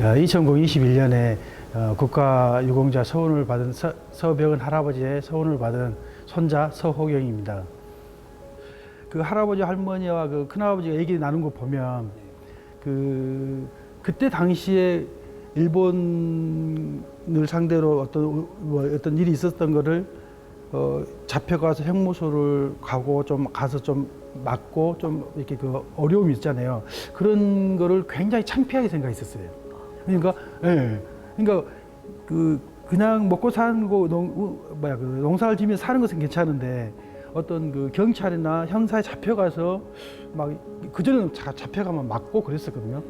2021년에 국가유공자 서훈을 받은 서병은 할아버지의 서훈을 받은 손자 서호경입니다. 그 할아버지 할머니와 그 큰아버지가 얘기 나눈 거 보면 그때 당시에 일본을 상대로 어떤 일이 있었던 거를 잡혀가서 형무소를 가고 좀 가서 좀 맞고 좀 이렇게 그 어려움이 있잖아요. 그런 거를 굉장히 창피하게 생각했었어요. 그러니까, 예. 그러니까 그냥 먹고 사는 거 농사를 지면서 사는 것은 괜찮은데 어떤 그 경찰이나 형사에 잡혀가서 막 그전에는 잡혀가면 맞고 그랬었거든요.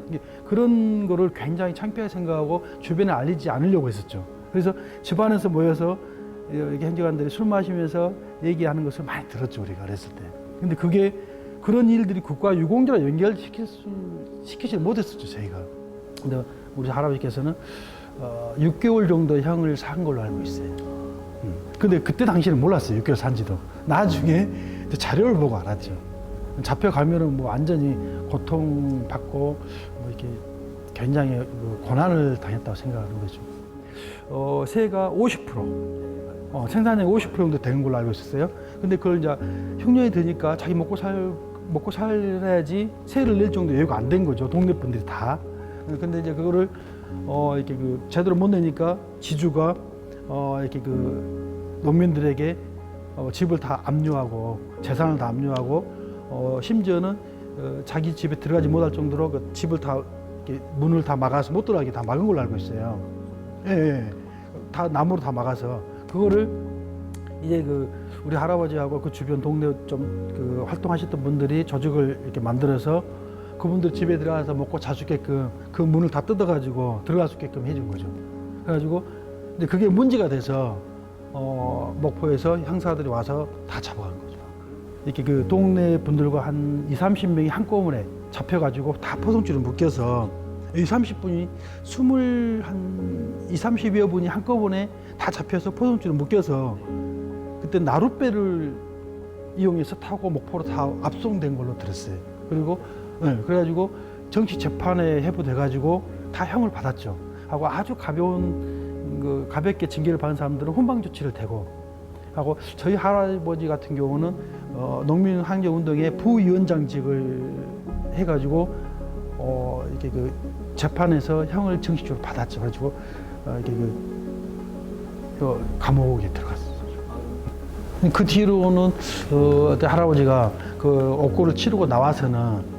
그런 거를 굉장히 창피하게 생각하고 주변에 알리지 않으려고 했었죠. 그래서 집안에서 모여서 이렇게 행정관들이 술 마시면서 얘기하는 것을 많이 들었죠, 우리가 어렸을 때. 근데 그런 일들이 국가 유공자로 연결시키지 못했었죠, 저희가. 근데 우리 할아버지께서는 6개월 정도 형을 산 걸로 알고 있어요. 근데 그때 당시에는 몰랐어요, 6개월 산지도. 나중에 자료를 보고 알았죠. 잡혀가면은 뭐 완전히 고통받고 뭐 이렇게 굉장히 고난을 당했다고 생각하는 거죠. 세가 50%, 생산량이 50% 정도 되는 걸로 알고 있었어요. 근데 그걸 이제 흉년이 드니까 자기 먹고 살아야지 세를 낼 정도 여유가 안 된 거죠. 동네 분들이 다. 근데 이제 그거를 이렇게 제대로 못 내니까 지주가 이렇게 농민들에게 집을 다 압류하고 재산을 다 압류하고 심지어는 자기 집에 들어가지 못할 정도로 그 집을 다 이렇게 문을 다 막아서 못 들어가게 다 막은 걸로 알고 있어요. 예. 다 나무로 다 막아서 그거를 이제 우리 할아버지하고 그 주변 동네 좀 활동하셨던 분들이 조직을 이렇게 만들어서 그분들 집에 들어가서 먹고 잘 수 있게끔 그 문을 다 뜯어가지고 들어갈 수 있게끔 해준 거죠. 그래가지고 근데 그게 문제가 돼서 목포에서 형사들이 와서 다 잡아간 거죠. 이렇게 그 동네 분들과 한 20-30명이 한꺼번에 잡혀가지고 다 포송줄을 묶여서 30분이 20-30여 분이 한꺼번에 다 잡혀서 포송줄을 묶여서 그때 나룻배를 이용해서 타고 목포로 다 압송된 걸로 들었어요. 그리고 그래가지고 정치 재판에 해부돼가지고 다 형을 받았죠. 하고 아주 가볍게 징계를 받은 사람들은 훈방 조치를 대고 하고 저희 할아버지 같은 경우는 농민 항쟁 운동의 부위원장직을 해가지고 이렇게 재판에서 형을 정식적으로 받았죠. 그래가지고 이렇게 감옥에 들어갔어요. 그 뒤로는 할아버지가 옥고를 치르고 나와서는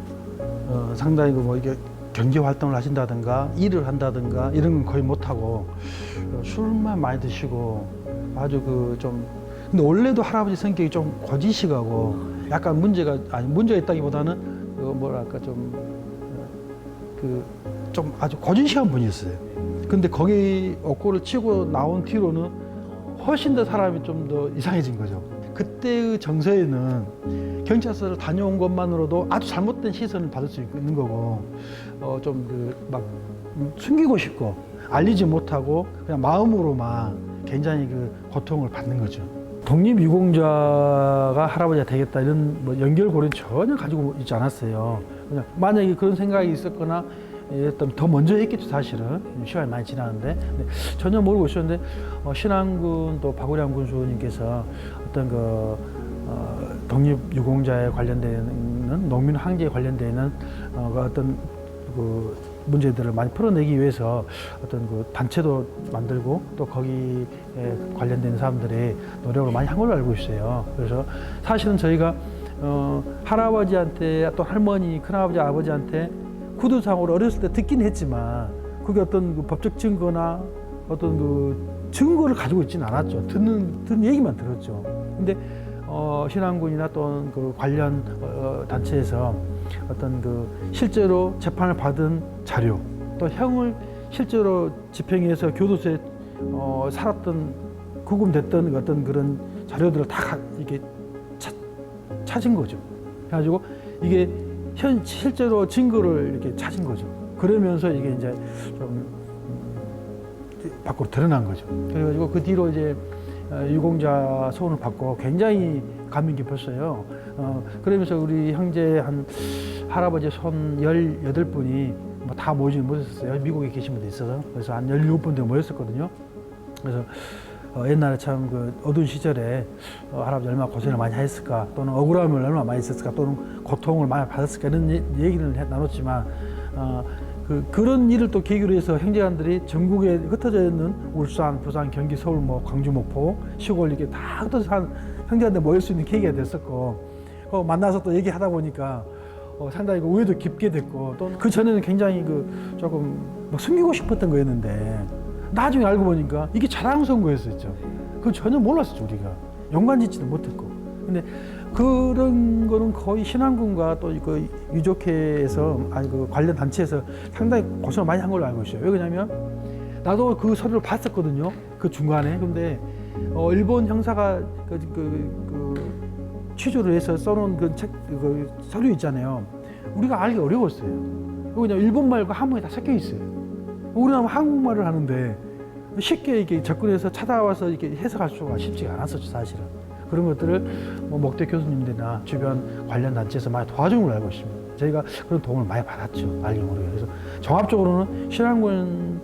상당히 이게 경제 활동을 하신다든가 일을 한다든가 이런 건 거의 못하고 술만 많이 드시고 아주 근데 원래도 할아버지 성격이 좀 고지식하고 약간 문제가 있다기보다는 좀 아주 고지식한 분이었어요. 근데 거기 옥고를 치고 나온 뒤로는 훨씬 더 사람이 좀 더 이상해진 거죠. 그때의 정서에는 경찰서를 다녀온 것만으로도 아주 잘못된 시선을 받을 수 있는 거고 막 숨기고 싶고 알리지 못하고 그냥 마음으로만 굉장히 고통을 받는 거죠. 독립유공자가 할아버지가 되겠다 이런 연결고리는 전혀 가지고 있지 않았어요. 그냥 만약에 그런 생각이 있었거나 더 먼저 했겠죠, 사실은. 시간이 많이 지났는데 전혀 모르고 있었는데 신안군 또 박우량 군수님께서 어떤 독립유공자에 관련되는 농민 항쟁에 관련되는 어떤 문제들을 많이 풀어내기 위해서 어떤 단체도 만들고 또 거기에 관련된 사람들이 노력을 많이 한 걸로 알고 있어요. 그래서 사실은 저희가 할아버지한테 또 할머니, 큰아버지, 아버지한테 구두상으로 어렸을 때 듣긴 했지만 그게 어떤 법적 증거나 어떤 증거를 가지고 있지는 않았죠. 듣는 얘기만 들었죠. 근데 신안군이나 또 관련 단체에서 어떤 실제로 재판을 받은 자료, 또 형을 실제로 집행해서 교도소에 살았던 구금됐던 어떤 그런 자료들을 다 이렇게 찾은 거죠. 그래가지고 이게 실제로 증거를 이렇게 찾은 거죠. 그러면서 이게 이제 좀 밖으로 드러난 거죠. 그래가지고 그 뒤로 이제 유공자 소원을 받고 굉장히 감명 깊었어요. 그러면서 우리 형제 할아버지 손 18분이 뭐 다 모이지는 못했었어요. 미국에 계신 분도 있어서. 그래서 한 17분 정도 모였었거든요. 그래서 옛날에 참 그 어두운 시절에 할아버지 얼마나 고생을 많이 했을까, 또는 억울함을 얼마나 많이 했을까, 또는 고통을 많이 받았을까, 이런 얘기를 나눴지만 그런 일을 또 계기로 해서 형제간들이 전국에 흩어져 있는 울산, 부산, 경기, 서울, 뭐 광주, 목포, 시골 이렇게 다 흩어져 산 형제간들 모일 수 있는 계기가 됐었고, 만나서 또 얘기하다 보니까 상당히 그 오해도 깊게 됐고, 또 그 전에는 굉장히 그 조금 막 숨기고 싶었던 거였는데 나중에 알고 보니까 이게 자랑스러운 거였었죠. 그건 전혀 몰랐었죠. 우리가 연관짓지도 못했고. 근데 그런 거는 거의 신안군과 또 그 유족회에서 아니 그 관련 단체에서 상당히 고생을 많이 한 걸로 알고 있어요. 왜 그러냐면 나도 그 서류를 봤었거든요. 그 중간에. 근데 일본 형사가 취조를 해서 써놓은 그 책, 그 서류 있잖아요. 우리가 알기 어려웠어요. 그냥 일본말과 한문이 다 섞여 있어요. 우리는 한국말을 하는데 쉽게 이렇게 접근해서 찾아와서 이렇게 해석할 수가 쉽지가 않았었죠, 사실은. 그런 것들을 뭐 목대 교수님들이나 주변 관련 단체에서 많이 도와준 걸로 알고 있습니다. 저희가 그런 도움을 많이 받았죠, 알게 모르게. 그래서 종합적으로는 신안군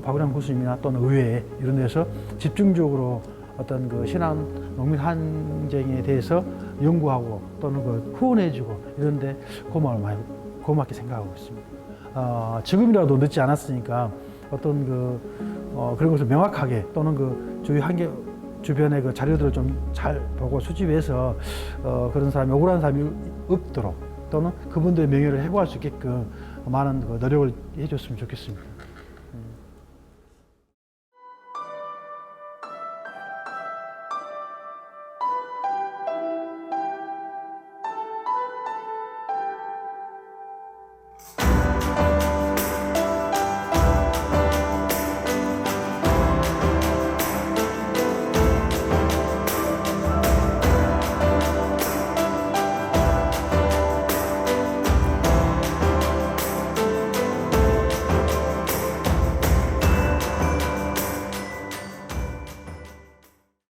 박은환 교수님이나 또는 의회 이런 데서 집중적으로 어떤 그 신안 농민 항쟁에 대해서 연구하고 또는 그 후원해주고 이런데 고맙게 생각하고 있습니다. 지금이라도 늦지 않았으니까 어떤 그런 것을 명확하게 또는 그 주변의 그 자료들을 좀 잘 보고 수집해서 그런 사람이 억울한 사람이 없도록 또는 그분들의 명예를 회복할 수 있게끔 많은 그 노력을 해줬으면 좋겠습니다.